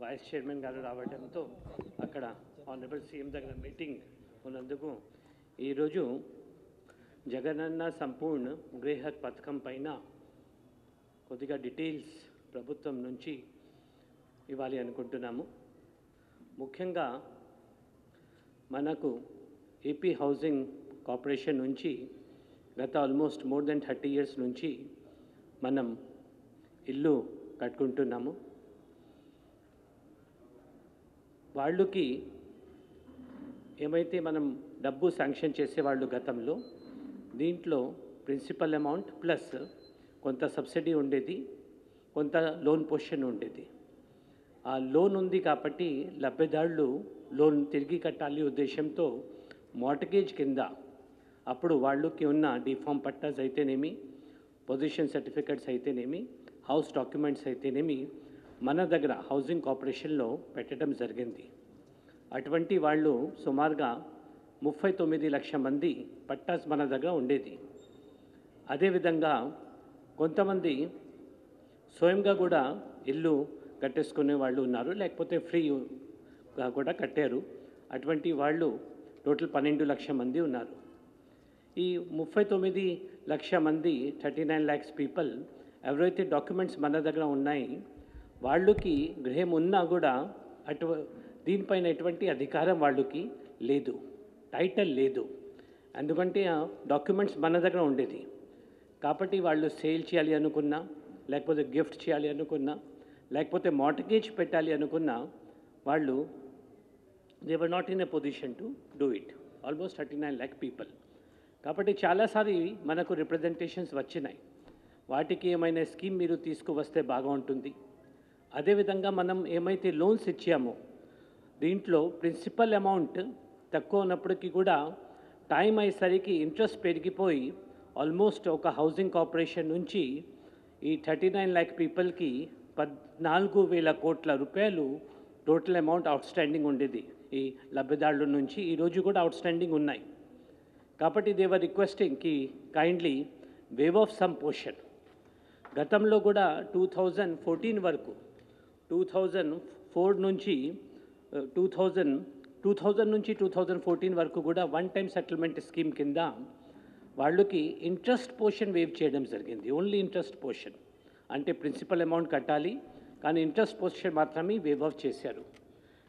Vice chairman గారు రావడంతో అక్కడ ఆనరబుల్ సీఎం దగ్గర మీటింగ్ ఉన్నందుకు ఈరోజు జగనన్న సంపూర్ణ గృహ పథకం పైన కొద్దిగా డీటెయిల్స్ ప్రభుత్వం నుంచి ఇవ్వాలి అనుకుంటున్నాము. ముఖ్యంగా మనకు ఏపీ హౌసింగ్ కార్పొరేషన్ నుంచి గత ఆల్మోస్ట్ మోర్ దెన్ 30 years నుంచి మనం ఇల్లు కట్టుకుంటున్నాము. వాళ్ళకి ఏమైతే మనం డబ్బు శాంక్షన్ చేసేవాళ్ళు గతంలో దీంట్లో ప్రిన్సిపల్ అమౌంట్ ప్లస్ కొంత సబ్సిడీ ఉండేది, కొంత లోన్ పొజిషన్ ఉండేది. ఆ లోన్ ఉంది కాబట్టి లబ్ధిదారులు లోన్ తిరిగి కట్టాలి ఉద్దేశంతో మార్టగేజ్ కింద అప్పుడు వాళ్ళకి ఉన్న డిఫామ్ పట్టాస్ అయితేనేమి, పొజిషన్ సర్టిఫికెట్స్ అయితేనేమి, హౌస్ డాక్యుమెంట్స్ అయితేనేమి మన దగ్గర హౌసింగ్ కార్పొరేషన్లో పెట్టడం జరిగింది. అటువంటి వాళ్ళు సుమారుగా 39 లక్షల మంది పట్టాస్ మన దగ్గర ఉండేది. అదేవిధంగా కొంతమంది స్వయంగా కూడా ఇల్లు కట్టేసుకునే వాళ్ళు ఉన్నారు, లేకపోతే ఫ్రీగా కూడా కట్టారు. అటువంటి వాళ్ళు టోటల్ 12 లక్షల మంది ఉన్నారు. ఈ 39 లక్షల మంది 39 lakhs పీపుల్ ఎవరైతే డాక్యుమెంట్స్ మన దగ్గర ఉన్నాయి వాళ్ళకి గృహం ఉన్నా కూడా దీనిపైన ఎటువంటి అధికారం వాళ్ళకి లేదు, టైటిల్ లేదు. ఎందుకంటే ఆ డాక్యుమెంట్స్ మన దగ్గర ఉండేది కాబట్టి వాళ్ళు సేల్ చేయాలి అనుకున్నా, లేకపోతే గిఫ్ట్ చేయాలి అనుకున్నా, లేకపోతే మార్టగేజ్ పెట్టాలి అనుకున్నా వాళ్ళు they were not in a position to do it. Almost 39 lakh people. కాబట్టి చాలాసారి మనకు రిప్రజెంటేషన్స్ వచ్చినాయి, వాటికి ఏమైనా స్కీమ్ మీరు తీసుకువస్తే బాగా ఉంటుంది. అదేవిధంగా మనం ఏమైతే లోన్స్ ఇచ్చామో దీంట్లో ప్రిన్సిపల్ అమౌంట్ తక్కువ ఉన్నప్పటికీ కూడా టైం అయ్యేసరికి ఇంట్రెస్ట్ పెరిగిపోయి ఆల్మోస్ట్ ఒక హౌసింగ్ కార్పొరేషన్ నుంచి ఈ 39 lakh పీపుల్కి 14,000 కోట్ల రూపాయలు టోటల్ అమౌంట్ అవుట్స్టాండింగ్ ఉండేది. ఈ లబ్ధిదారుల నుంచి ఈరోజు కూడా అవుట్స్టాండింగ్ ఉన్నాయి. కాబట్టి దే వర్ రిక్వెస్టింగ్ కి kindly wave of some portion. గతంలో కూడా 2014 వరకు 2004 నుంచి 2000 నుంచి 2014 వరకు కూడా వన్ టైం సెటిల్మెంట్ స్కీమ్ కింద వాళ్ళకి ఇంట్రెస్ట్ పోర్షన్ వేవ్ చేయడం జరిగింది. ఓన్లీ ఇంట్రెస్ట్ పోర్షన్ అంటే ప్రిన్సిపల్ అమౌంట్ కట్టాలి కానీ ఇంట్రెస్ట్ పోర్షన్ మాత్రమే వేవ్ ఆఫ్ చేశారు.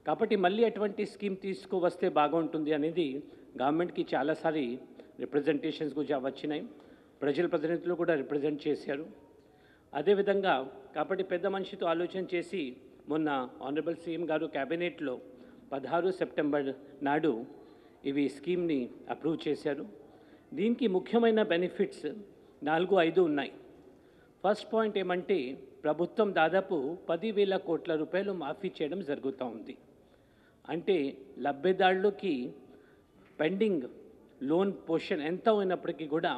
కాబట్టి మళ్ళీ అటువంటి స్కీమ్ తీసుకువస్తే బాగుంటుంది అనేది గవర్నమెంట్కి చాలాసారి రిప్రజెంటేషన్స్ కూడా వచ్చినాయి, ప్రజల ప్రతినిధులు కూడా రిప్రజెంట్ చేశారు. అదేవిధంగా కాబట్టి పెద్ద మనిషితో ఆలోచన చేసి మొన్న ఆనరబుల్ సీఎం గారు క్యాబినెట్లో 16 సెప్టెంబర్ నాడు ఇవి స్కీమ్ని అప్రూవ్ చేశారు. దీనికి ముఖ్యమైన బెనిఫిట్స్ 4-5 ఉన్నాయి. ఫస్ట్ పాయింట్ ఏమంటే ప్రభుత్వం దాదాపు 10,000 కోట్ల రూపాయలు మాఫీ చేయడం జరుగుతూ ఉంది. అంటే లబ్ధిదారులకి పెండింగ్ లోన్ పోర్షన్ ఎంత అయినప్పటికీ కూడా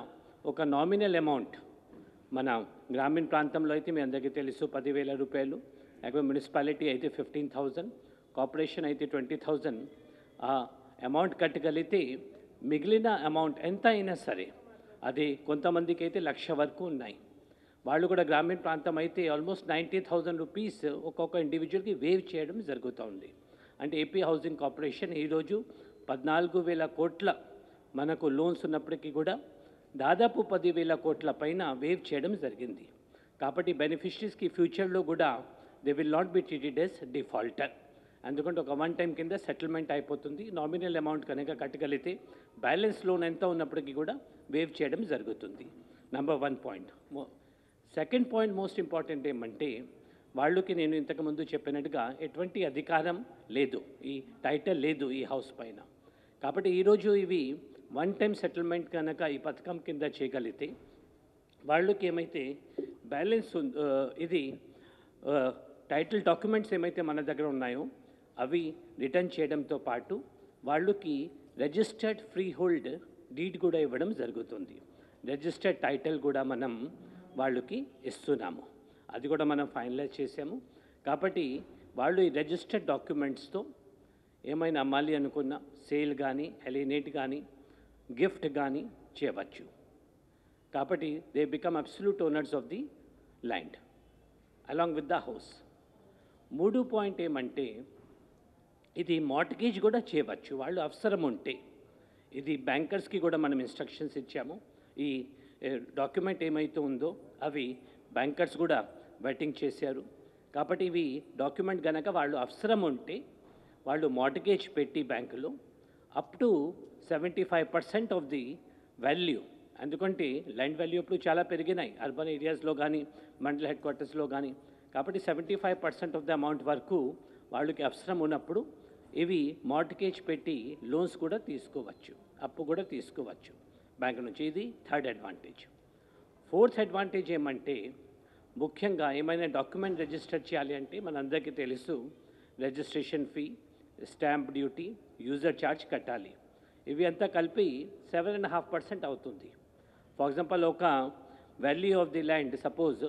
ఒక నామినల్ అమౌంట్, మన గ్రామీణ ప్రాంతంలో అయితే మీ అందరికీ తెలుసు 10,000 రూపాయలు, లేకపోతే మున్సిపాలిటీ అయితే 15,000, కార్పొరేషన్ అయితే 20,000. ఆ అమౌంట్ కట్టగలిగితే మిగిలిన అమౌంట్ ఎంత అయినా సరే అది కొంతమందికి అయితే 1,00,000 వరకు ఉన్నాయి. వాళ్ళు కూడా గ్రామీణ ప్రాంతం అయితే ఆల్మోస్ట్ 90,000 రూపీస్ ఒక్కొక్క ఇండివిజువల్కి వేవ్ చేయడం జరుగుతూ ఉంది. అంటే ఏపీ హౌసింగ్ కార్పొరేషన్ ఈరోజు 14,000 కోట్ల మనకు లోన్స్ ఉన్నప్పటికీ కూడా దాదాపు 10,000 కోట్ల పైన వేవ్ చేయడం జరిగింది. కాబట్టి బెనిఫిషరీస్కి ఫ్యూచర్లో కూడా they will not be treated yes defaulter. ఎందుకంటే ఒక వన్ టైం కింద సెటిల్మెంట్ అయిపోతుంది. నామినల్ అమౌంట్ కనుక కట్టగలిగితే బ్యాలెన్స్ లోన్ ఎంత ఉన్నప్పటికీ కూడా వేవ్ చేయడం జరుగుతుంది. Number 1 point. Second point most important ఏమంటే వాళ్ళకి నేను ఇంతకుముందు చెప్పినట్టుగా ఎటువంటి అధికారం లేదు, ఈ టైటిల్ లేదు ఈ హౌస్ పైన. కాబట్టి ఈరోజు ఇవి వన్ టైం సెటిల్మెంట్ కనుక ఈ పథకం కింద చేయగలిగితే వాళ్ళకి ఏమైతే బ్యాలెన్స్ ఇది టైటిల్ డాక్యుమెంట్స్ ఏమైతే మన దగ్గర ఉన్నాయో అవి రిటర్న్ చేయడంతో పాటు వాళ్ళకి రిజిస్టర్డ్ ఫ్రీ హోల్డ్ డీడ్ కూడా ఇవ్వడం జరుగుతుంది. రిజిస్టర్డ్ టైటిల్ కూడా మనం వాళ్ళకి ఇస్తున్నాము, అది కూడా మనం ఫైనలైజ్ చేసాము. కాబట్టి వాళ్ళు ఈ రిజిస్టర్డ్ డాక్యుమెంట్స్తో ఏమైనా అమ్మాలి అనుకున్న సేల్ కానీ, ఎలినేట్ కానీ, గిఫ్ట్ కానీ చేయవచ్చు. కాబట్టి they become absolute owners of the land along with the house. మూడు పాయింట్ ఏమంటే ఇది మార్ట్గేజ్ కూడా చేయవచ్చు వాళ్ళు అవసరం ఉంటే. ఇది బ్యాంకర్స్కి కూడా మనం ఇన్స్ట్రక్షన్స్ ఇచ్చాము. ఈ డాక్యుమెంట్ ఏమైతే ఉందో అవి బ్యాంకర్స్ కూడా వెట్టింగ్ చేశారు. కాబట్టి ఇవి డాక్యుమెంట్ కనుక వాళ్ళు అవసరం ఉంటే వాళ్ళు మార్ట్గేజ్ పెట్టి బ్యాంకులో up to 75% of the value. ఎందుకంటే ల్యాండ్ వాల్యూ ఇప్పుడు చాలా పెరిగినాయి అర్బన్ ఏరియాస్లో కానీ మండల్ హెడ్ క్వార్టర్స్లో కానీ. కాబట్టి 75% ఆఫ్ ద అమౌంట్ వరకు వాళ్ళకి అవసరం ఉన్నప్పుడు ఇవి మార్ట్గేజ్ పెట్టి లోన్స్ కూడా తీసుకోవచ్చు, అప్పు కూడా తీసుకోవచ్చు బ్యాంక్ నుంచి. ఇది థర్డ్ అడ్వాంటేజ్. ఫోర్త్ అడ్వాంటేజ్ ఏమంటే ముఖ్యంగా ఏమైనా డాక్యుమెంట్ రిజిస్టర్ చేయాలి అంటే మనందరికీ తెలుసు registration fee, stamp duty, user charge కట్టాలి. ఇవి అంతా కలిపి 7.5% అవుతుంది. ఫర్ ఎగ్జాంపుల్ ఒక value of the land suppose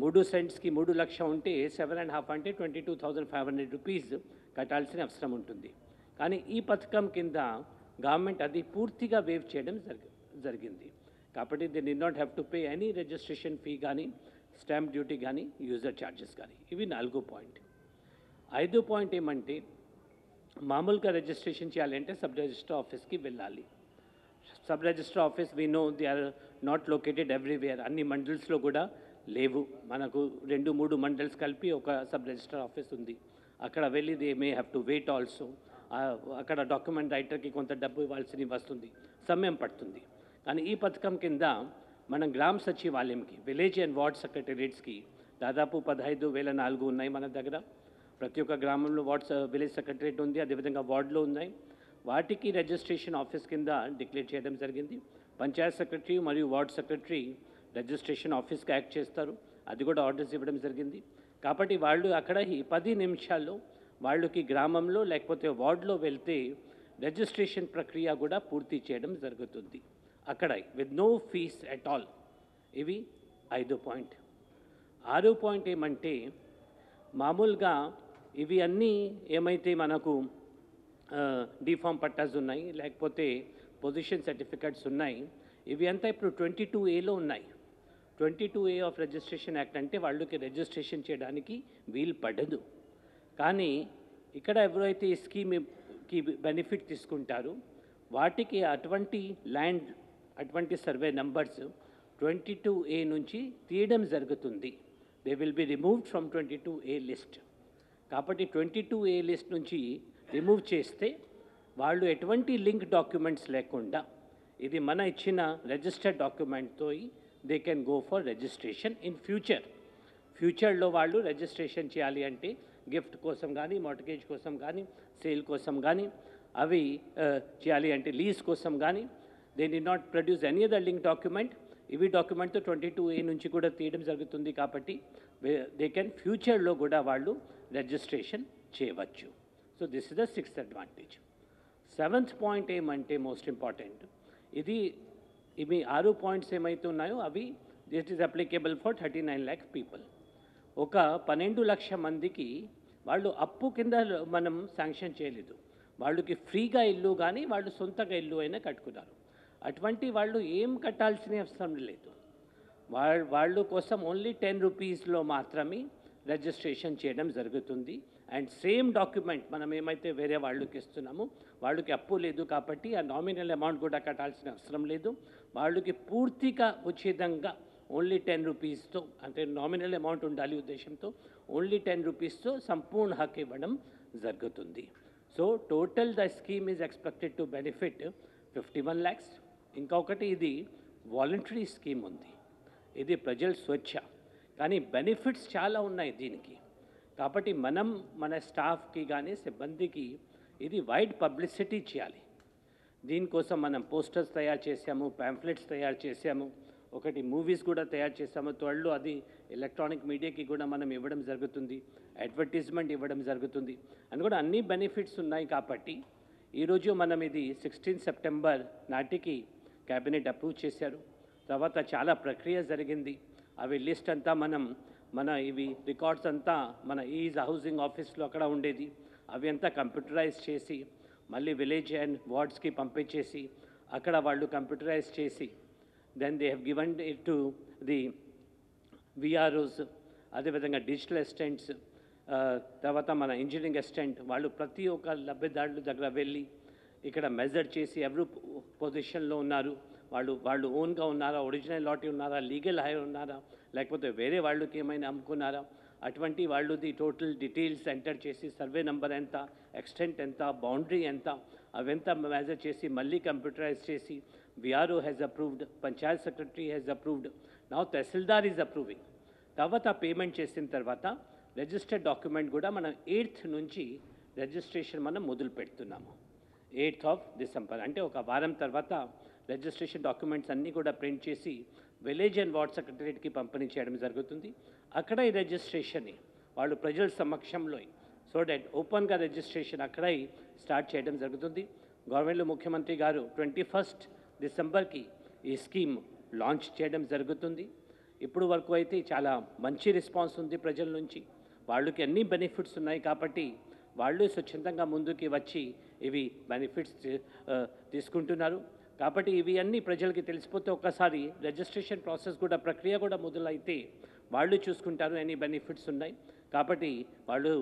3 సెంట్స్కి 3 లక్షలు ఉంటే 7.5 అంటే 22,500 రూపీస్ కట్టాల్సిన అవసరం ఉంటుంది. కానీ ఈ పథకం కింద గవర్నమెంట్ అది పూర్తిగా వేవ్ చేయడం జరిగింది. కాబట్టి they did not have to pay any registration fee కానీ, స్టాంప్ డ్యూటీ కానీ, యూజర్ ఛార్జెస్ కానీ. ఇవి 4 పాయింట్. 5 పాయింట్ ఏమంటే మామూలుగా రిజిస్ట్రేషన్ చేయాలంటే సబ్ రిజిస్టర్ ఆఫీస్కి వెళ్ళాలి. Sub register office we know they are not located everywhere. అన్ని మండల్స్లో కూడా లేవు. మనకు 2-3 మండల్స్ కలిపి ఒక సబ్ రిజిస్టర్ ఆఫీస్ ఉంది. అక్కడ వెళ్ళి they may have to wait also. అక్కడ డాక్యుమెంట్ రైటర్కి కొంత డబ్బు ఇవ్వాల్సి వస్తుంది, సమయం పడుతుంది. కానీ ఈ పథకం కింద మనం గ్రామ సచివాలయంకి, విలేజ్ అండ్ వార్డ్ సెక్రటరేట్స్కి దాదాపు 15,004 ఉన్నాయి మన దగ్గర. ప్రతి ఒక్క గ్రామంలో విలేజ్ సెక్రటరేట్ ఉంది, అదేవిధంగా వార్డులో ఉన్నాయి. వాటికి రిజిస్ట్రేషన్ ఆఫీస్ కింద డిక్లేర్ చేయడం జరిగింది. పంచాయత్ సెక్రటరీ మరియు వార్డ్ సెక్రటరీ రిజిస్ట్రేషన్ ఆఫీస్కి యాక్ట్ చేస్తారు. అది కూడా ఆర్డర్స్ ఇవ్వడం జరిగింది. కాబట్టి వాళ్ళు అక్కడ ఈ 10 నిమిషాల్లో వాళ్ళకి గ్రామంలో లేకపోతే వార్డులో వెళ్తే రిజిస్ట్రేషన్ ప్రక్రియ కూడా పూర్తి చేయడం జరుగుతుంది అక్కడ with no fees at all. ఇవి 5 పాయింట్. 6 పాయింట్ ఏమంటే మామూలుగా ఇవి అన్నీ ఏమైతే మనకు డిఫామ్ పట్టాస్ ఉన్నాయి లేకపోతే పొజిషన్ సర్టిఫికెట్స్ ఉన్నాయి, ఇవి అంతా ఇప్పుడు 22A ఉన్నాయి. 22A ఆఫ్ రిజిస్ట్రేషన్ యాక్ట్ అంటే వాళ్ళకి రిజిస్ట్రేషన్ చేయడానికి వీలు పడదు. కానీ ఇక్కడ ఎవరైతే ఈ స్కీమ్కి బెనిఫిట్ తీసుకుంటారో వాటికి అటువంటి ల్యాండ్, అటువంటి సర్వే నంబర్స్ 22A నుంచి తీయడం జరుగుతుంది. They will be removed from 22A list. కాబట్టి 22A లిస్ట్ నుంచి రిమూవ్ చేస్తే వాళ్ళు ఎటువంటి లింక్ డాక్యుమెంట్స్ లేకుండా ఇది మన ఇచ్చిన రిజిస్టర్డ్ డాక్యుమెంట్తో they can go for registration in ఫ్యూచర్లో వాళ్ళు రిజిస్ట్రేషన్ చేయాలి అంటే గిఫ్ట్ కోసం కానీ, మార్ట్గేజ్ కోసం కానీ, సేల్ కోసం కానీ, అవి చేయాలి అంటే లీజ్ కోసం కానీ they did not produce any other link document. ఇవి డాక్యుమెంట్తో 22A నుంచి కూడా తీయడం జరుగుతుంది. కాబట్టి దే కెన్ ఫ్యూచర్లో కూడా వాళ్ళు రిజిస్ట్రేషన్ చేయవచ్చు. So this is the 6th advantage. 7th point ఏమంటే మోస్ట్ ఇంపార్టెంట్, ఇవి 6 పాయింట్స్ ఏమైతే ఉన్నాయో అవి this is applicable for 39 lakh people. ఒక 12 లక్షల మందికి వాళ్ళు అప్పు కింద మనం శాంక్షన్ చేయలేదు. వాళ్ళకి ఫ్రీగా ఇల్లు కానీ వాళ్ళు సొంతగా ఇల్లు అయినా కట్టుకున్నారు. అటువంటి వాళ్ళు ఏం కట్టాల్సిన అవసరం లేదు. వాళ్ళు కోసం ఓన్లీ 10 రూపీస్లో మాత్రమే రిజిస్ట్రేషన్ చేయడం జరుగుతుంది. అండ్ సేమ్ డాక్యుమెంట్ మనం ఏమైతే వేరే వాళ్ళకి ఇస్తున్నామో వాళ్ళకి అప్పు లేదు కాబట్టి ఆ నామినల్ అమౌంట్ కూడా కట్టాల్సిన అవసరం లేదు. వాళ్ళకి పూర్తిగా ఉచితంగా ఓన్లీ 10 రూపీస్తో, అంటే నామినల్ అమౌంట్ ఉండాలి ఉద్దేశంతో ఓన్లీ 10 రూపీస్తో సంపూర్ణ హక్కు ఇవ్వడం జరుగుతుంది. So total the scheme is expected to benefit 51 lakhs. ఇంకొకటి ఇది వాలంటరీ స్కీమ్ ఉంది, ఇది ప్రజల స్వేచ్ఛ, కానీ బెనిఫిట్స్ చాలా ఉన్నాయి దీనికి. కాబట్టి మనం మన స్టాఫ్కి కానీ సిబ్బందికి ఇది వైడ్ పబ్లిసిటీ చేయాలి. దీనికోసం మనం పోస్టర్స్ తయారు చేసాము, ప్యాంఫ్లెట్స్ తయారు చేసాము, ఒకటి మూవీస్ కూడా తయారు చేసాము. త్వరలో అది ఎలక్ట్రానిక్ మీడియాకి కూడా మనం ఇవ్వడం జరుగుతుంది, అడ్వర్టైజ్మెంట్ ఇవ్వడం జరుగుతుంది. అని కూడా అన్ని బెనిఫిట్స్ ఉన్నాయి. కాబట్టి ఈరోజు మనం ఇది 16 సెప్టెంబర్ నాటికి క్యాబినెట్ అప్రూవ్ చేశారు. తర్వాత చాలా ప్రక్రియ జరిగింది. అవి లిస్ట్ అంతా మన ఇవి రికార్డ్స్ అంతా మన ఈజ్ హౌసింగ్ ఆఫీస్లో అక్కడ ఉండేది, అవి అంతా కంప్యూటరైజ్ చేసి మళ్ళీ విలేజ్ అండ్ వార్డ్స్కి పంపించేసి అక్కడ వాళ్ళు కంప్యూటరైజ్ చేసి then they have given it to the VROs, అదేవిధంగా డిజిటల్ అసిస్టెంట్స్, తర్వాత మన ఇంజనీరింగ్ అసిస్టెంట్ వాళ్ళు ప్రతి ఒక్క లబ్ధిదారుల దగ్గర వెళ్ళి ఇక్కడ మెజర్ చేసి ఎవరు పొజిషన్లో ఉన్నారు, వాళ్ళు ఓన్గా ఉన్నారా, ఒరిజినల్ లాటీ ఉన్నారా, లీగల్ హైర్ ఉన్నారా, లేకపోతే వేరే వాళ్ళకి ఏమైనా అమ్ముకున్నారా, అటువంటి వాళ్ళది టోటల్ డీటెయిల్స్ ఎంటర్ చేసి సర్వే నెంబర్ ఎంత, ఎక్స్టెంట్ ఎంత, బౌండరీ ఎంత, అవంతా మెజర్ చేసి మళ్ళీ కంప్యూటరైజ్ చేసి VRO has approved, Panchayat secretary has approved, now tahsildar is approving. తర్వాత పేమెంట్ చేసిన తర్వాత రిజిస్టర్డ్ డాక్యుమెంట్ కూడా మనం 8th నుంచి రిజిస్ట్రేషన్ మనం మొదలు పెడుతున్నాము. 8th of December అంటే ఒక వారం తర్వాత రిజిస్ట్రేషన్ డాక్యుమెంట్స్ అన్నీ కూడా ప్రింట్ చేసి విలేజ్ అండ్ వార్డ్ సెక్రటరేట్కి పంపిణీ చేయడం జరుగుతుంది. అక్కడ ఈ రిజిస్ట్రేషన్ని వాళ్ళు ప్రజల సమక్షంలో సో దట్ ఓపెన్గా రిజిస్ట్రేషన్ అక్కడ స్టార్ట్ చేయడం జరుగుతుంది. గవర్నమెంట్లో ముఖ్యమంత్రి గారు 21st డిసెంబర్కి ఈ స్కీమ్ లాంచ్ చేయడం జరుగుతుంది. ఇప్పుడు వరకు అయితే చాలా మంచి రెస్పాన్స్ ఉంది ప్రజల నుంచి. వాళ్ళకి అన్ని బెనిఫిట్స్ ఉన్నాయి కాబట్టి వాళ్ళు స్వచ్ఛందంగా ముందుకి వచ్చి ఇవి బెనిఫిట్స్ తీసుకుంటున్నారు. కాబట్టి ఇవి అన్నీ ప్రజలకి తెలిసిపోతే ఒక్కసారి రిజిస్ట్రేషన్ ప్రాసెస్ కూడా ప్రక్రియ కూడా మొదలైతే వాళ్ళు చూసుకుంటారు ఎన్ని బెనిఫిట్స్ ఉన్నాయి. కాబట్టి వాళ్ళు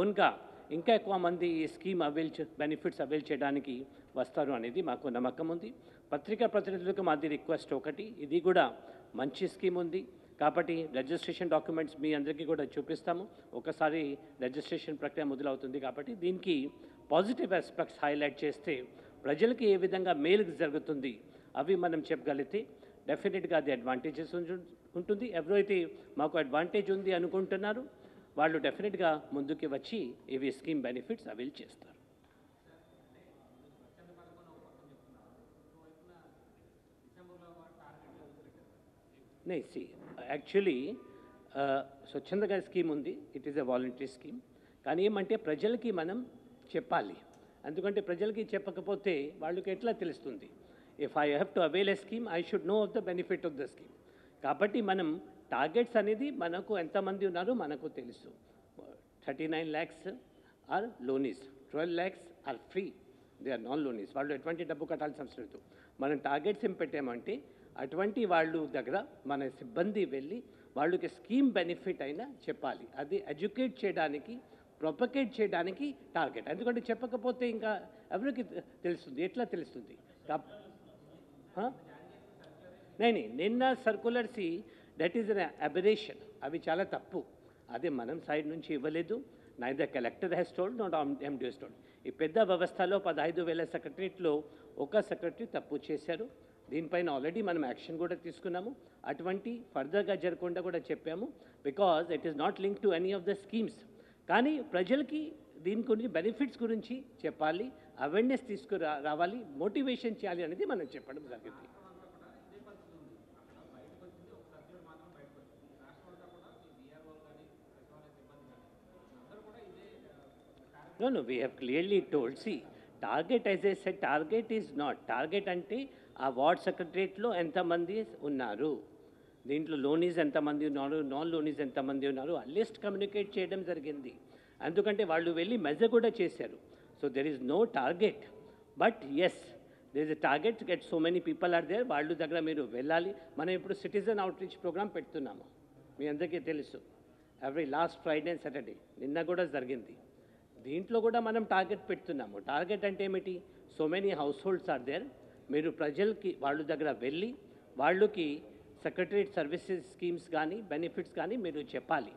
ఓన్గా ఇంకా ఎక్కువ మంది ఈ స్కీమ్ బెనిఫిట్స్ అవైల్ చేయడానికి వస్తారు అనేది మాకు నమ్మకం ఉంది. పత్రికా ప్రతినిధులకు మాది రిక్వెస్ట్ ఒకటి, ఇది కూడా మంచి స్కీమ్ ఉంది కాబట్టి రిజిస్ట్రేషన్ డాక్యుమెంట్స్ మీ అందరికీ కూడా చూపిస్తాము. ఒకసారి రిజిస్ట్రేషన్ ప్రక్రియ మొదలవుతుంది కాబట్టి దీనికి పాజిటివ్ ఆస్పెక్ట్స్ హైలైట్ చేస్తే ప్రజలకి ఏ విధంగా మేలు జరుగుతుంది అవి మనం చెప్పగలిగితే డెఫినెట్గా అది అడ్వాంటేజెస్ ఉంటుంది. ఎవరైతే మాకు అడ్వాంటేజ్ ఉంది అనుకుంటున్నారో వాళ్ళు డెఫినెట్గా ముందుకి వచ్చి ఇవి స్కీమ్ బెనిఫిట్స్ అవైల్ చేస్తారు. సి యాక్చువల్లీ స్వచ్ఛందగా స్కీమ్ ఉంది, it is a voluntary scheme. కానీ ఏమంటే ప్రజలకి మనం చెప్పాలి, ఎందుకంటే ప్రజలకి చెప్పకపోతే వాళ్ళకి ఎట్లా తెలుస్తుంది. If I have to avail a scheme I should know of the benefit of the scheme. కాబట్టి మనం టార్గెట్స్ అనేది మనకు ఎంతమంది ఉన్నారో మనకు తెలుసు. 39 lakhs are loanees, 12 lakhs are free, they are non loanees. వాళ్ళు ఎటువంటి డబ్బు కట్టాల్సిన అవసరం లేదు. మనం టార్గెట్స్ ఏం పెట్టామంటే అటువంటి వాళ్ళు దగ్గర మన సిబ్బంది వెళ్ళి వాళ్ళకి స్కీమ్ బెనిఫిట్ అయినా చెప్పాలి. అది ఎడ్యుకేట్ చేయడానికి, ప్రొపగేట్ చేయడానికి టార్గెట్. ఎందుకంటే చెప్పకపోతే ఇంకా ఎవరికి తెలుస్తుంది, ఎట్లా తెలుస్తుంది? నిన్న circulars that is an aberration, అవి చాలా తప్పు. అదే మనం సైడ్ నుంచి ఇవ్వలేదు. Neither collector has told, not MD has told. ఈ పెద్ద వ్యవస్థలో 15,000 సెక్రటరీలో ఒక సెక్రటరీ తప్పు చేశారు. దీనిపైన ఆల్రెడీ మనం యాక్షన్ కూడా తీసుకున్నాము. అటువంటి ఫర్దర్గా జరగకుండా కూడా చెప్పాము, because it is not link to any of the schemes. కానీ ప్రజలకి దీని గురించి బెనిఫిట్స్ గురించి చెప్పాలి, అవేర్నెస్ రావాలి, మోటివేషన్ చేయాలి అనేది మనం చెప్పడం జరిగింది. No, we have clearly told. See, target, as I said, target is not. Target అంటే ఆ వార్డ్ సెక్రటరేట్లో ఎంతమంది ఉన్నారు, దీంట్లో లోనీస్ ఎంతమంది ఉన్నారు, నాన్ లోనీస్ ఎంతమంది ఉన్నారు, ఆ లిస్ట్ కమ్యూనికేట్ చేయడం జరిగింది. ఎందుకంటే వాళ్ళు వెళ్ళి మెజర్ కూడా చేశారు. So there is no target, but yes there is a target get so many people are there. వాళ్ళు దగ్గర మీరు వెళ్ళాలి. మనం ఇప్పుడు సిటిజన్ అవుట్రీచ్ ప్రోగ్రామ్ పెడుతున్నాము, మీ అందరికీ తెలుసు. Every last Friday and Saturday, నిన్న కూడా జరిగింది. దీంట్లో కూడా మనం టార్గెట్ పెడుతున్నాము. టార్గెట్ అంటే ఏమిటి? So many households are there. మీరు ప్రజలకి వాళ్ళ దగ్గర వెళ్ళి వాళ్ళకి సెక్రటరేట్ సర్వీసెస్ స్కీమ్స్ కానీ బెనిఫిట్స్ కానీ మీరు చెప్పాలి.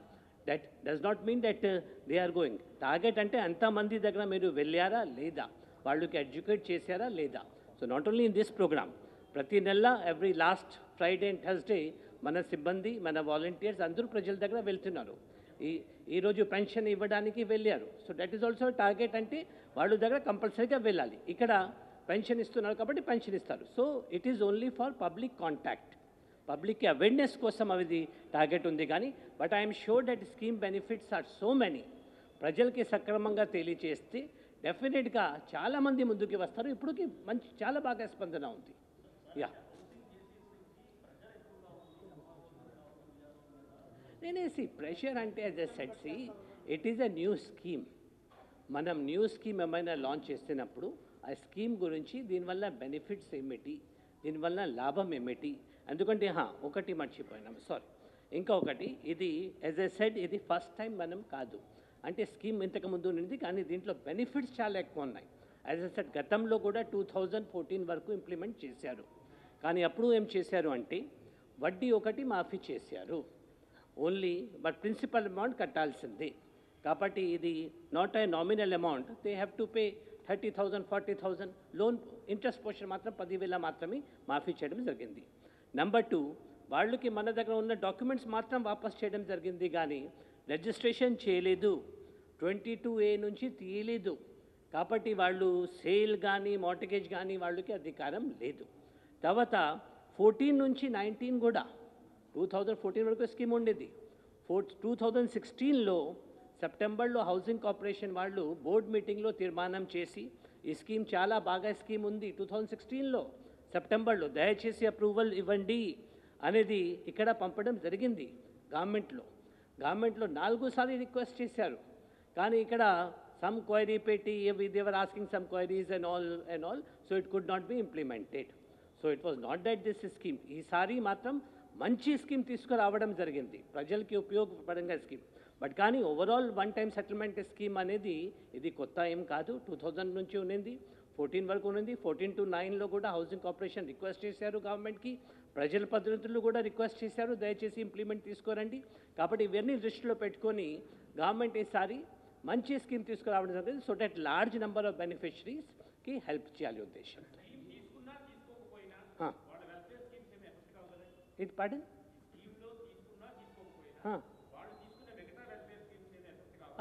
That does not mean that they are going. Target అంటే ఎంతమంది దగ్గర మీరు వెళ్ళారా లేదా, వాళ్ళకి ఎడ్యుకేట్ చేశారా లేదా. So not only in this program, ప్రతి నెల every last Friday and Thursday మన సిబ్బంది, మన వాలంటీర్స్ అందరూ ప్రజల దగ్గర వెళ్తున్నారు. ఈరోజు పెన్షన్ ఇవ్వడానికి వెళ్ళారు. So that is also target. అంటే వాళ్ళ దగ్గర కంపల్సరీగా వెళ్ళాలి. ఇక్కడ పెన్షన్ ఇస్తున్నారు కాబట్టి పెన్షన్ ఇస్తారు. So it is only for public contact, పబ్లిక్కి అవేర్నెస్ కోసం అది టార్గెట్ ఉంది. కానీ but I'm sure that scheme benefits are so many. ప్రజలకి సక్రమంగా తెలియచేస్తే డెఫినెట్గా చాలామంది ముందుకు వస్తారు. ఇప్పటికి మంచి చాలా బాగా స్పందన ఉంది. యా, నేనేసి ప్రెషర్ అంటే as a set, see it is a new scheme. మనం న్యూ స్కీమ్ ఏమైనా లాంచ్ చేస్తున్నప్పుడు ఆ స్కీమ్ గురించి దీనివల్ల బెనిఫిట్స్ ఏమిటి, దీనివల్ల లాభం ఏమిటి. ఎందుకంటే ఒకటి మర్చిపోయినాం, సారీ, ఇంకా ఒకటి, ఇది యాజ్ ఎ సెడ్ ఇది ఫస్ట్ టైం మనం కాదు. అంటే స్కీమ్ ఇంతకుముందు ఉన్నది, కానీ దీంట్లో బెనిఫిట్స్ చాలా ఎక్కువ ఉన్నాయి. యాజ్ ఎ సెట్ గతంలో కూడా 2014 వరకు ఇంప్లిమెంట్ చేశారు. కానీ అప్పుడు ఏం చేశారు అంటే వడ్డీ ఒకటి మాఫీ చేశారు ఓన్లీ, బట్ ప్రిన్సిపల్ అమౌంట్ కట్టాల్సిందే. కాబట్టి ఇది not a nominal amount, they have to pay 30,000 40,000. Loan interest portion మాత్రం 10,000 మాత్రమే మాఫీ చేయడం జరిగింది. నెంబర్ 2, వాళ్ళకి మన దగ్గర ఉన్న డాక్యుమెంట్స్ మాత్రం వాపస్ చేయడం జరిగింది, కానీ రిజిస్ట్రేషన్ చేయలేదు, 22A నుంచి తీయలేదు. కాబట్టి వాళ్ళు సేల్ కానీ మార్టిగేజ్ కానీ వాళ్ళకి అధికారం లేదు. తర్వాత 14 నుంచి 19 కూడా 2014 వరకు స్కీమ్ ఉండేది. 2016లో సెప్టెంబర్లో హౌసింగ్ కార్పొరేషన్ వాళ్ళు బోర్డ్ మీటింగ్లో తీర్మానం చేసి ఈ స్కీమ్ చాలా బాగా స్కీమ్ ఉంది 2016లో సెప్టెంబర్లో, దయచేసి అప్రూవల్ ఇవ్వండి అనేది ఇక్కడ పంపడం జరిగింది గవర్నమెంట్లో. 4 సార్లు రిక్వెస్ట్ చేశారు, కానీ ఇక్కడ సమ్ క్వైరీ పెట్టి they were asking some queries and all, so it could not be implemented. So it was not that this scheme. ఈసారి మాత్రం మంచి స్కీమ్ తీసుకురావడం జరిగింది, ప్రజలకి ఉపయోగపడంగా స్కీమ్. బట్ కానీ overall one time settlement scheme అనేది ఇది కొత్త ఏం కాదు, 2000 నుంచి ఉన్నది, 14 వరకు ఉన్నది. 14 to 9లో కూడా హౌసింగ్ కార్పొరేషన్ రిక్వెస్ట్ చేశారు గవర్నమెంట్కి, ప్రజల ప్రతినిధులు కూడా రిక్వెస్ట్ చేశారు, దయచేసి ఇంప్లిమెంట్ తీసుకోరండి. కాబట్టి ఇవన్నీ దృష్టిలో పెట్టుకొని గవర్నమెంట్ ఈసారి మంచి స్కీమ్ తీసుకురావడం జరిగింది, so that large number of బెనిఫిషరీస్కి హెల్ప్ చేయాలి ఉద్దేశం. ఇది పాడు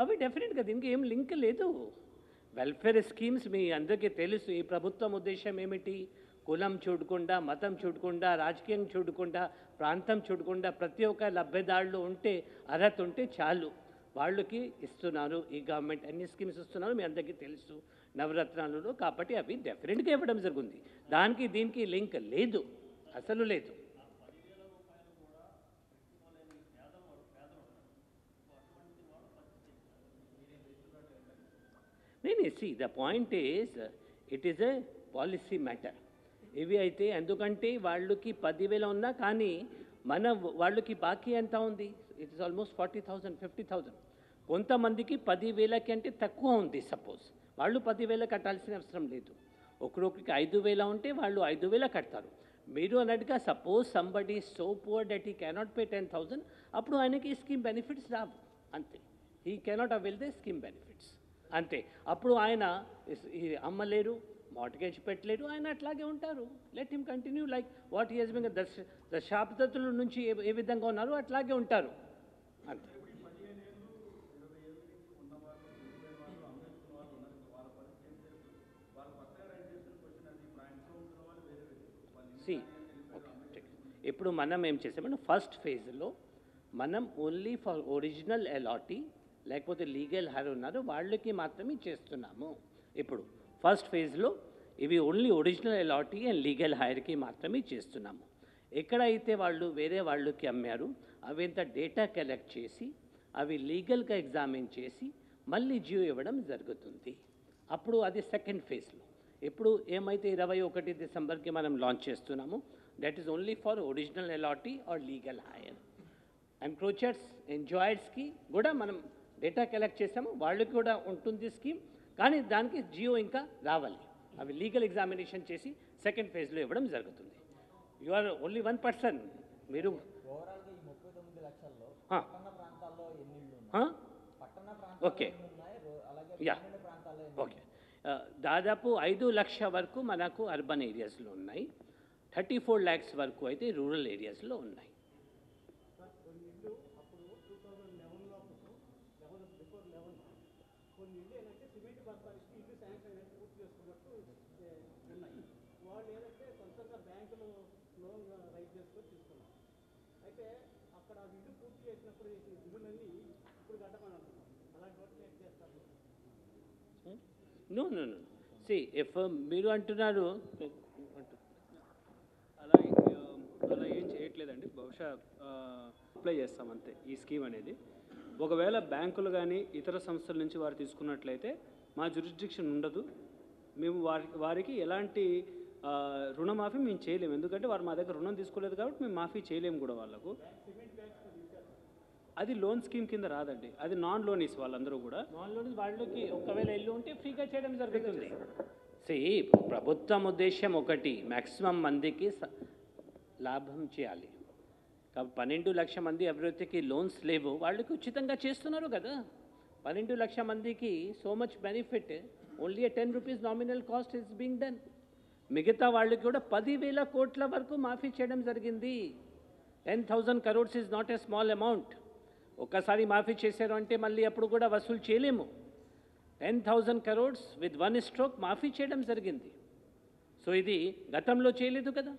అవి డెఫినెట్గా దీనికి ఏం లింక్ లేదు. వెల్ఫేర్ స్కీమ్స్ మీ అందరికీ తెలుసు. ఈ ప్రభుత్వం ఉద్దేశం ఏమిటి? కులం చూడకుండా, మతం చూడకుండా, రాజకీయం చూడకుండా, ప్రాంతం చూడకుండా ప్రతి ఒక్క లబ్ధిదారులు ఉంటే, అర్హత ఉంటే చాలు, వాళ్ళకి ఇస్తున్నారు ఈ గవర్నమెంట్. అన్ని స్కీమ్స్ ఇస్తున్నారు, మీ అందరికీ తెలుసు నవరత్నాలలో. కాబట్టి అవి డెఫినెట్గా ఇవ్వడం జరుగుతుంది, దానికి దీనికి లింక్ లేదు, అసలు లేదు. నేను see the point is it is a policy matter. ఇవి అయితే ఎందుకంటే వాళ్ళకి 10,000 ఉన్నా కానీ వాళ్ళకి బాకీ ఎంత ఉంది? It is almost 40,000 50,000. కొంతమందికి 10,000కి అంటే తక్కువ ఉంది. సపోజ్ వాళ్ళు 10,000 కట్టాల్సిన అవసరం లేదు, ఒకరికి 5,000 ఉంటే వాళ్ళు 5,000 కడతారు. మీరు అన్నట్టుగా suppose somebody so poor that he cannot pay 10,000, అప్పుడు ఆయనకి ఈ స్కీమ్ బెనిఫిట్స్ రావు, అంతే. He cannot avail the scheme benefits, అంతే. అప్పుడు ఆయన అమ్మలేరు, మార్టిగేజ్ పెట్టలేరు, ఆయన అట్లాగే ఉంటారు. Let him continue like what he has been. దశాబ్దతుల నుంచి ఏ విధంగా ఉన్నారో అట్లాగే ఉంటారు, అంతే. సి ఓకే, ఇప్పుడు మనం ఏం చేసామంటే ఫస్ట్ ఫేజ్లో మనం ఓన్లీ ఫర్ ఒరిజినల్ అలాటీ లేకపోతే లీగల్ హైర్ ఉన్నారు వాళ్ళకి మాత్రమే చేస్తున్నాము. ఇప్పుడు ఫస్ట్ ఫేజ్లో ఇవి only original allottee and legal హైర్కి మాత్రమే చేస్తున్నాము. ఎక్కడైతే వాళ్ళు వేరే వాళ్ళకి అమ్మారు అవింత డేటా కలెక్ట్ చేసి అవి లీగల్గా ఎగ్జామిన్ చేసి మళ్ళీ జియో ఇవ్వడం జరుగుతుంది. అప్పుడు అది సెకండ్ ఫేజ్లో. ఇప్పుడు ఏమైతే 21 డిసెంబర్కి మనం లాంచ్ చేస్తున్నాము, that is only for original allottee or legal heir. Encroachers ఎంజాయర్స్కి కూడా మనం డేటా కలెక్ట్ చేసాము, వాళ్ళకి కూడా ఉంటుంది స్కీమ్, కానీ దానికి జియో ఇంకా రావాలి. అవి లీగల్ ఎగ్జామినేషన్ చేసి సెకండ్ ఫేజ్లో ఇవ్వడం జరుగుతుంది. You are only 1%. మీరు ఓకే యా ఓకే, దాదాపు 5 లక్షల వరకు మనకు అర్బన్ ఏరియాస్లో ఉన్నాయి, 34 lakhs వరకు అయితే రూరల్ ఏరియాస్లో ఉన్నాయి. No no no see if మీరు అంటున్నారు అలా ఏం చేయట్లేదండి, బహుశా అప్లై చేస్తాం అంతే ఈ స్కీమ్ అనేది. ఒకవేళ బ్యాంకులు కానీ ఇతర సంస్థల నుంచి వారు తీసుకున్నట్లయితే మా జ్యూరిస్డిక్షన్ ఉండదు, మేము వారికి ఎలాంటి రుణమాఫీ మేము చేయలేము, ఎందుకంటే వారు మా దగ్గర రుణం తీసుకోలేదు కాబట్టి మేము మాఫీ చేయలేము కూడా వాళ్ళకు. అది లోన్ స్కీమ్ కింద రాదండి, అది నాన్ లోనీస్ వాళ్ళందరూ కూడా. నాన్ లోన్ వాళ్ళకి ఒకవేళ ఇల్లు ఉంటే ఫ్రీగా చేయడం జరుగుతుంది. ప్రభుత్వం ఉద్దేశం ఒకటి, మ్యాక్సిమం మందికి లాభం చేయాలి. కాబట్టి 12 లక్షల మంది ఎవరైతే లోన్స్ లేవు వాళ్ళకి ఉచితంగా చేస్తున్నారు కదా. 12 లక్షల మందికి so much benefit, only 10 rupees nominal cost is being done. మిగతా వాళ్ళకి కూడా 10,000 కోట్ల వరకు మాఫీ చేయడం జరిగింది. 10,000 crores is not a small amount. ఒక్కసారి మాఫీ చేశారు అంటే మళ్ళీ అప్పుడు కూడా వసూలు చేయలేము. 10,000 crores విత్ వన్ స్ట్రోక్ మాఫీ చేయడం జరిగింది. సో ఇది గతంలో చేయలేదు కదా.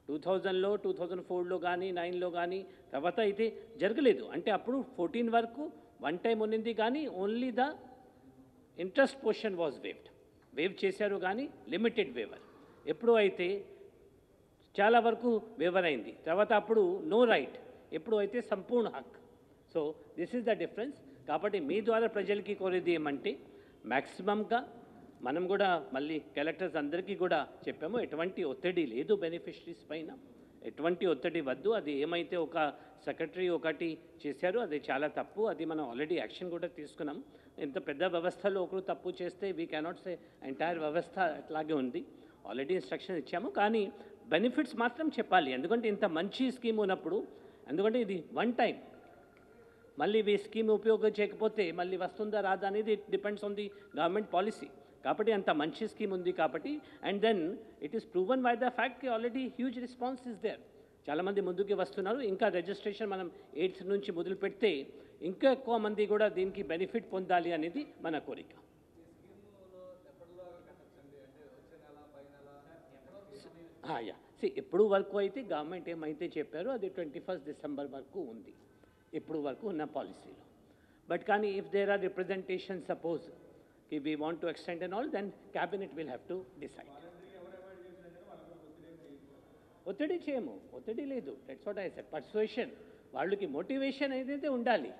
2000లో 2004లో కానీ 9లో కానీ తర్వాత అయితే జరగలేదు. అంటే అప్పుడు 14 వరకు వన్ టైం ఉన్నింది కానీ only the interest portion was wave చేశారు కానీ లిమిటెడ్ వేవర్. ఎప్పుడు అయితే చాలా వరకు వేవర్ అయింది, తర్వాత అప్పుడు నో రైట్, ఎప్పుడు అయితే సంపూర్ణ హక్. So this is the difference. కాబట్టి మీ ద్వారా ప్రజలకి కోరేది ఏమంటే మ్యాక్సిమంగా మనం కూడా మళ్ళీ కలెక్టర్స్ అందరికీ కూడా చెప్పాము, ఎటువంటి ఒత్తిడి లేదు బెనిఫిషరీస్ పైన, ఎటువంటి ఒత్తిడి వద్దు. అది ఏమైతే ఒక సెక్రటరీ ఒకటి చేశారో అది చాలా తప్పు, అది మనం ఆల్రెడీ యాక్షన్ కూడా తీసుకున్నాం. ఇంత పెద్ద వ్యవస్థలో ఒకరు తప్పు చేస్తే వీ కెనాట్ సే ఎంటైర్ వ్యవస్థ అట్లాగే ఉంది. ఆల్రెడీ ఇన్స్ట్రక్షన్ ఇచ్చాము, కానీ బెనిఫిట్స్ మాత్రం చెప్పాలి. ఎందుకంటే ఇంత మంచి స్కీమ్ ఉన్నప్పుడు, ఎందుకంటే ఇది వన్ టైం, మళ్ళీ ఈ స్కీమ్ ఉపయోగించకపోతే మళ్ళీ వస్తుందా రాదా అనేది it depends on the government policy. కాబట్టి అంత మంచి స్కీమ్ ఉంది కాబట్టి, and then it is proven by the fact already huge response is there. చాలామంది ముందుకు వస్తున్నారు. ఇంకా రిజిస్ట్రేషన్ మనం 8th నుంచి మొదలు పెడితే ఇంకా ఎక్కువ మంది కూడా దీనికి బెనిఫిట్ పొందాలి అనేది మన కోరిక. ఎప్పుడు వరకు అయితే గవర్నమెంట్ ఏమైతే చెప్పారో అది 21 డిసెంబర్ వరకు ఉంది, ఇప్పుడు వరకు ఉన్న పాలసీలో. బట్ కానీ if there are representation suppose కి we want to extend and all, then cabinet will have to decide. ఒత్తిడి చేయము, ఒత్తిడి లేదు. That's what I said. Persuasion, వాళ్ళకి మోటివేషన్ ఏదైతే ఉండాలి,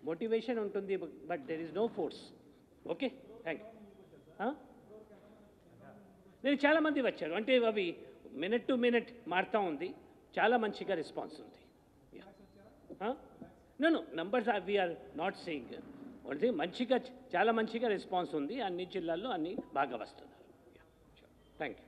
మోటివేషన్ ఉంటుంది, but there is no force. Okay, thank you. నేను చాలామంది వచ్చారు, అంటే అవి మినిట్ టు మినిట్ మారుతూ ఉంది, చాలా మంచిగా రెస్పాన్స్ ఉంది. No numbers we're not saying, మంచిగా చాలా మంచిగా రెస్పాన్స్ ఉంది. అన్ని జిల్లాల్లో అన్ని బాగా వస్తున్నారు. Thank you.